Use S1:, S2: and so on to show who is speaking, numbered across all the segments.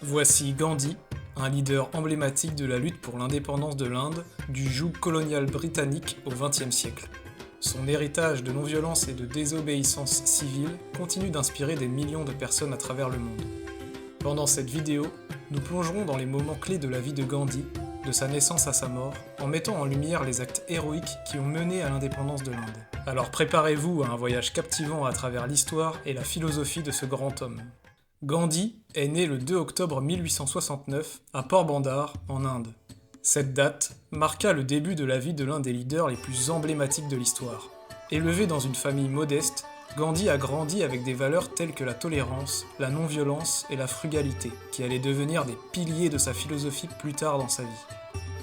S1: Voici Gandhi, un leader emblématique de la lutte pour l'indépendance de l'Inde du joug colonial britannique au XXe siècle. Son héritage de non-violence et de désobéissance civile continue d'inspirer des millions de personnes à travers le monde. Pendant cette vidéo, nous plongerons dans les moments clés de la vie de Gandhi, de sa naissance à sa mort, en mettant en lumière les actes héroïques qui ont mené à l'indépendance de l'Inde. Alors préparez-vous à un voyage captivant à travers l'histoire et la philosophie de ce grand homme. Gandhi est né le 2 octobre 1869 à Port-Bandar, en Inde. Cette date marqua le début de la vie de l'un des leaders les plus emblématiques de l'histoire. Élevé dans une famille modeste, Gandhi a grandi avec des valeurs telles que la tolérance, la non-violence et la frugalité, qui allaient devenir des piliers de sa philosophie plus tard dans sa vie.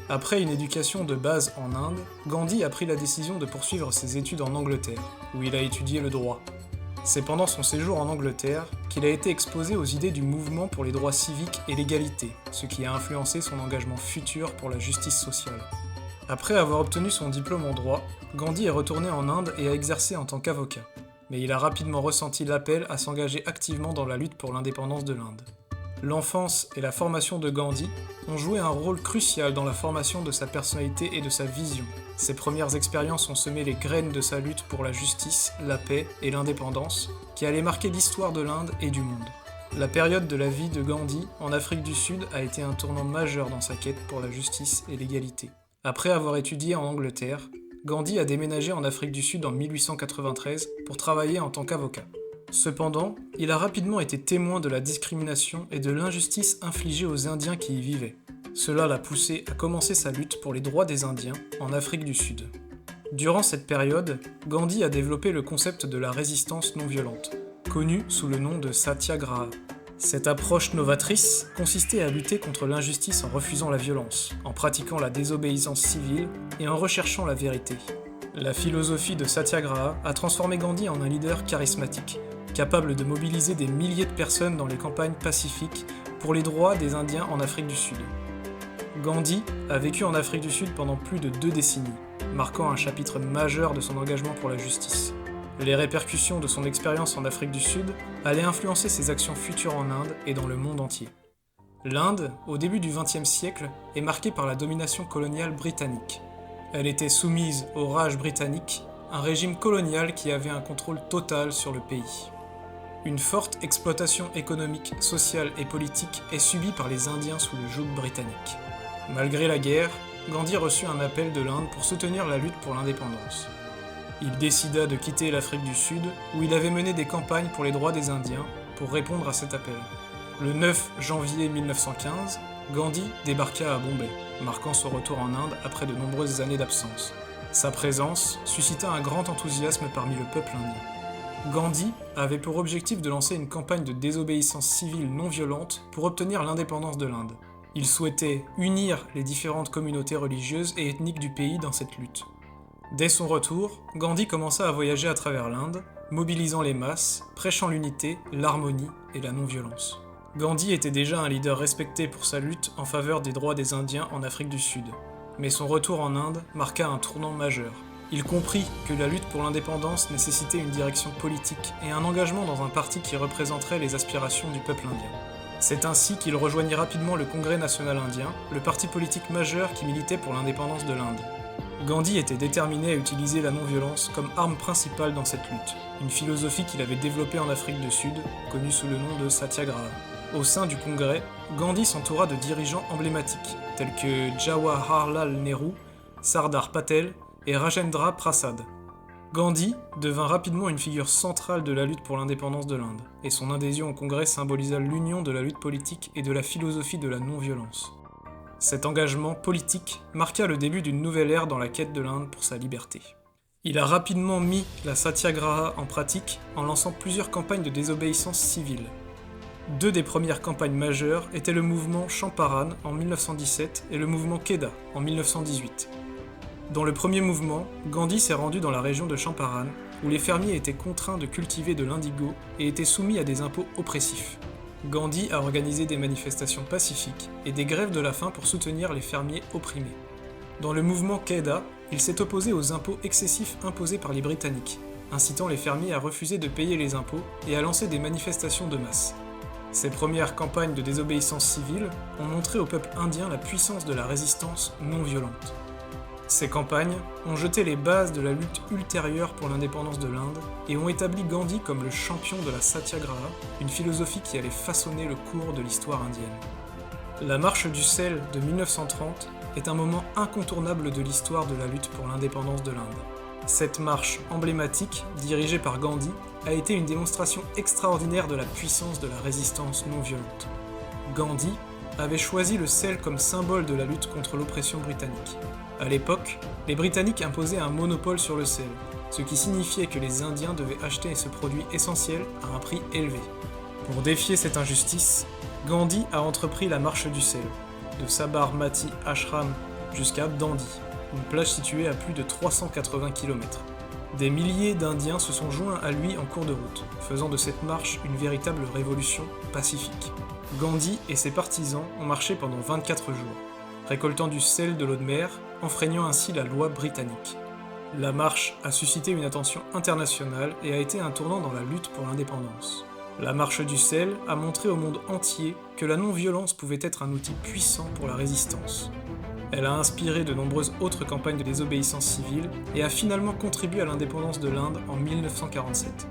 S1: Après une éducation de base en Inde, Gandhi a pris la décision de poursuivre ses études en Angleterre, où il a étudié le droit. C'est pendant son séjour en Angleterre qu'il a été exposé aux idées du mouvement pour les droits civiques et l'égalité, ce qui a influencé son engagement futur pour la justice sociale. Après avoir obtenu son diplôme en droit, Gandhi est retourné en Inde et a exercé en tant qu'avocat. Mais il a rapidement ressenti l'appel à s'engager activement dans la lutte pour l'indépendance de l'Inde. L'enfance et la formation de Gandhi ont joué un rôle crucial dans la formation de sa personnalité et de sa vision. Ses premières expériences ont semé les graines de sa lutte pour la justice, la paix et l'indépendance, qui allait marquer l'histoire de l'Inde et du monde. La période de la vie de Gandhi en Afrique du Sud a été un tournant majeur dans sa quête pour la justice et l'égalité. Après avoir étudié en Angleterre, Gandhi a déménagé en Afrique du Sud en 1893 pour travailler en tant qu'avocat. Cependant, il a rapidement été témoin de la discrimination et de l'injustice infligée aux Indiens qui y vivaient. Cela l'a poussé à commencer sa lutte pour les droits des Indiens en Afrique du Sud. Durant cette période, Gandhi a développé le concept de la résistance non violente, connu sous le nom de Satyagraha. Cette approche novatrice consistait à lutter contre l'injustice en refusant la violence, en pratiquant la désobéissance civile et en recherchant la vérité. La philosophie de Satyagraha a transformé Gandhi en un leader charismatique, capable de mobiliser des milliers de personnes dans les campagnes pacifiques pour les droits des Indiens en Afrique du Sud. Gandhi a vécu en Afrique du Sud pendant plus de 2 décennies, marquant un chapitre majeur de son engagement pour la justice. Les répercussions de son expérience en Afrique du Sud allaient influencer ses actions futures en Inde et dans le monde entier. L'Inde, au début du XXe siècle, est marquée par la domination coloniale britannique. Elle était soumise au Raj britannique, un régime colonial qui avait un contrôle total sur le pays. Une forte exploitation économique, sociale et politique est subie par les Indiens sous le joug britannique. Malgré la guerre, Gandhi reçut un appel de l'Inde pour soutenir la lutte pour l'indépendance. Il décida de quitter l'Afrique du Sud, où il avait mené des campagnes pour les droits des Indiens, pour répondre à cet appel. Le 9 janvier 1915, Gandhi débarqua à Bombay, marquant son retour en Inde après de nombreuses années d'absence. Sa présence suscita un grand enthousiasme parmi le peuple indien. Gandhi avait pour objectif de lancer une campagne de désobéissance civile non violente pour obtenir l'indépendance de l'Inde. Il souhaitait unir les différentes communautés religieuses et ethniques du pays dans cette lutte. Dès son retour, Gandhi commença à voyager à travers l'Inde, mobilisant les masses, prêchant l'unité, l'harmonie et la non-violence. Gandhi était déjà un leader respecté pour sa lutte en faveur des droits des Indiens en Afrique du Sud, mais son retour en Inde marqua un tournant majeur. Il comprit que la lutte pour l'indépendance nécessitait une direction politique et un engagement dans un parti qui représenterait les aspirations du peuple indien. C'est ainsi qu'il rejoignit rapidement le Congrès national indien, le parti politique majeur qui militait pour l'indépendance de l'Inde. Gandhi était déterminé à utiliser la non-violence comme arme principale dans cette lutte, une philosophie qu'il avait développée en Afrique du Sud, connue sous le nom de Satyagraha. Au sein du Congrès, Gandhi s'entoura de dirigeants emblématiques, tels que Jawaharlal Nehru, Sardar Patel et Rajendra Prasad. Gandhi devint rapidement une figure centrale de la lutte pour l'indépendance de l'Inde, et son adhésion au Congrès symbolisa l'union de la lutte politique et de la philosophie de la non-violence. Cet engagement politique marqua le début d'une nouvelle ère dans la quête de l'Inde pour sa liberté. Il a rapidement mis la Satyagraha en pratique en lançant plusieurs campagnes de désobéissance civile. 2 des premières campagnes majeures étaient le mouvement Champaran en 1917 et le mouvement Kheda en 1918. Dans le premier mouvement, Gandhi s'est rendu dans la région de Champaran, où les fermiers étaient contraints de cultiver de l'indigo et étaient soumis à des impôts oppressifs. Gandhi a organisé des manifestations pacifiques et des grèves de la faim pour soutenir les fermiers opprimés. Dans le mouvement Kheda, il s'est opposé aux impôts excessifs imposés par les Britanniques, incitant les fermiers à refuser de payer les impôts et à lancer des manifestations de masse. Ces premières campagnes de désobéissance civile ont montré au peuple indien la puissance de la résistance non violente. Ces campagnes ont jeté les bases de la lutte ultérieure pour l'indépendance de l'Inde et ont établi Gandhi comme le champion de la Satyagraha, une philosophie qui allait façonner le cours de l'histoire indienne. La marche du sel de 1930 est un moment incontournable de l'histoire de la lutte pour l'indépendance de l'Inde. Cette marche emblématique, dirigée par Gandhi, a été une démonstration extraordinaire de la puissance de la résistance non violente. Gandhi avait choisi le sel comme symbole de la lutte contre l'oppression britannique. À l'époque, les Britanniques imposaient un monopole sur le sel, ce qui signifiait que les Indiens devaient acheter ce produit essentiel à un prix élevé. Pour défier cette injustice, Gandhi a entrepris la marche du sel, de Sabarmati Ashram jusqu'à Dandi, une plage située à plus de 380 km. Des milliers d'Indiens se sont joints à lui en cours de route, faisant de cette marche une véritable révolution pacifique. Gandhi et ses partisans ont marché pendant 24 jours, récoltant du sel de l'eau de mer, enfreignant ainsi la loi britannique. La marche a suscité une attention internationale et a été un tournant dans la lutte pour l'indépendance. La marche du sel a montré au monde entier que la non-violence pouvait être un outil puissant pour la résistance. Elle a inspiré de nombreuses autres campagnes de désobéissance civile et a finalement contribué à l'indépendance de l'Inde en 1947.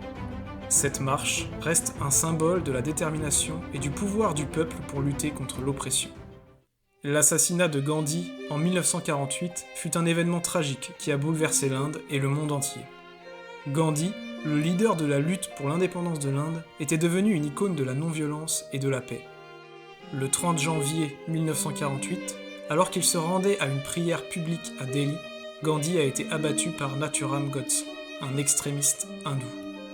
S1: Cette marche reste un symbole de la détermination et du pouvoir du peuple pour lutter contre l'oppression. L'assassinat de Gandhi en 1948 fut un événement tragique qui a bouleversé l'Inde et le monde entier. Gandhi, le leader de la lutte pour l'indépendance de l'Inde, était devenu une icône de la non-violence et de la paix. Le 30 janvier 1948, alors qu'il se rendait à une prière publique à Delhi, Gandhi a été abattu par Nathuram Godse, un extrémiste hindou.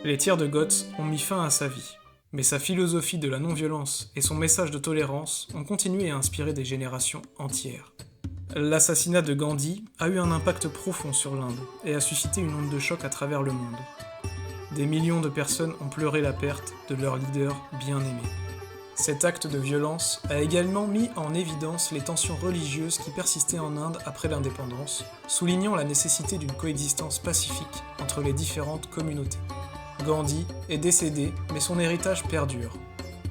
S1: Les tirs de Godse ont mis fin à sa vie, mais sa philosophie de la non-violence et son message de tolérance ont continué à inspirer des générations entières. L'assassinat de Gandhi a eu un impact profond sur l'Inde et a suscité une onde de choc à travers le monde. Des millions de personnes ont pleuré la perte de leur leader bien-aimé. Cet acte de violence a également mis en évidence les tensions religieuses qui persistaient en Inde après l'indépendance, soulignant la nécessité d'une coexistence pacifique entre les différentes communautés. Gandhi est décédé, mais son héritage perdure.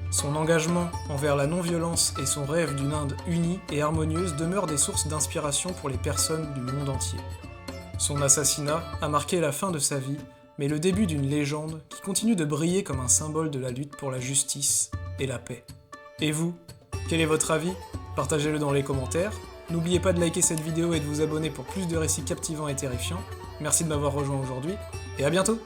S1: Son engagement envers la non-violence et son rêve d'une Inde unie et harmonieuse demeurent des sources d'inspiration pour les personnes du monde entier. Son assassinat a marqué la fin de sa vie, mais le début d'une légende qui continue de briller comme un symbole de la lutte pour la justice et la paix. Et vous, quel est votre avis? Partagez-le dans les commentaires. N'oubliez pas de liker cette vidéo et de vous abonner pour plus de récits captivants et terrifiants. Merci de m'avoir rejoint aujourd'hui, et à bientôt!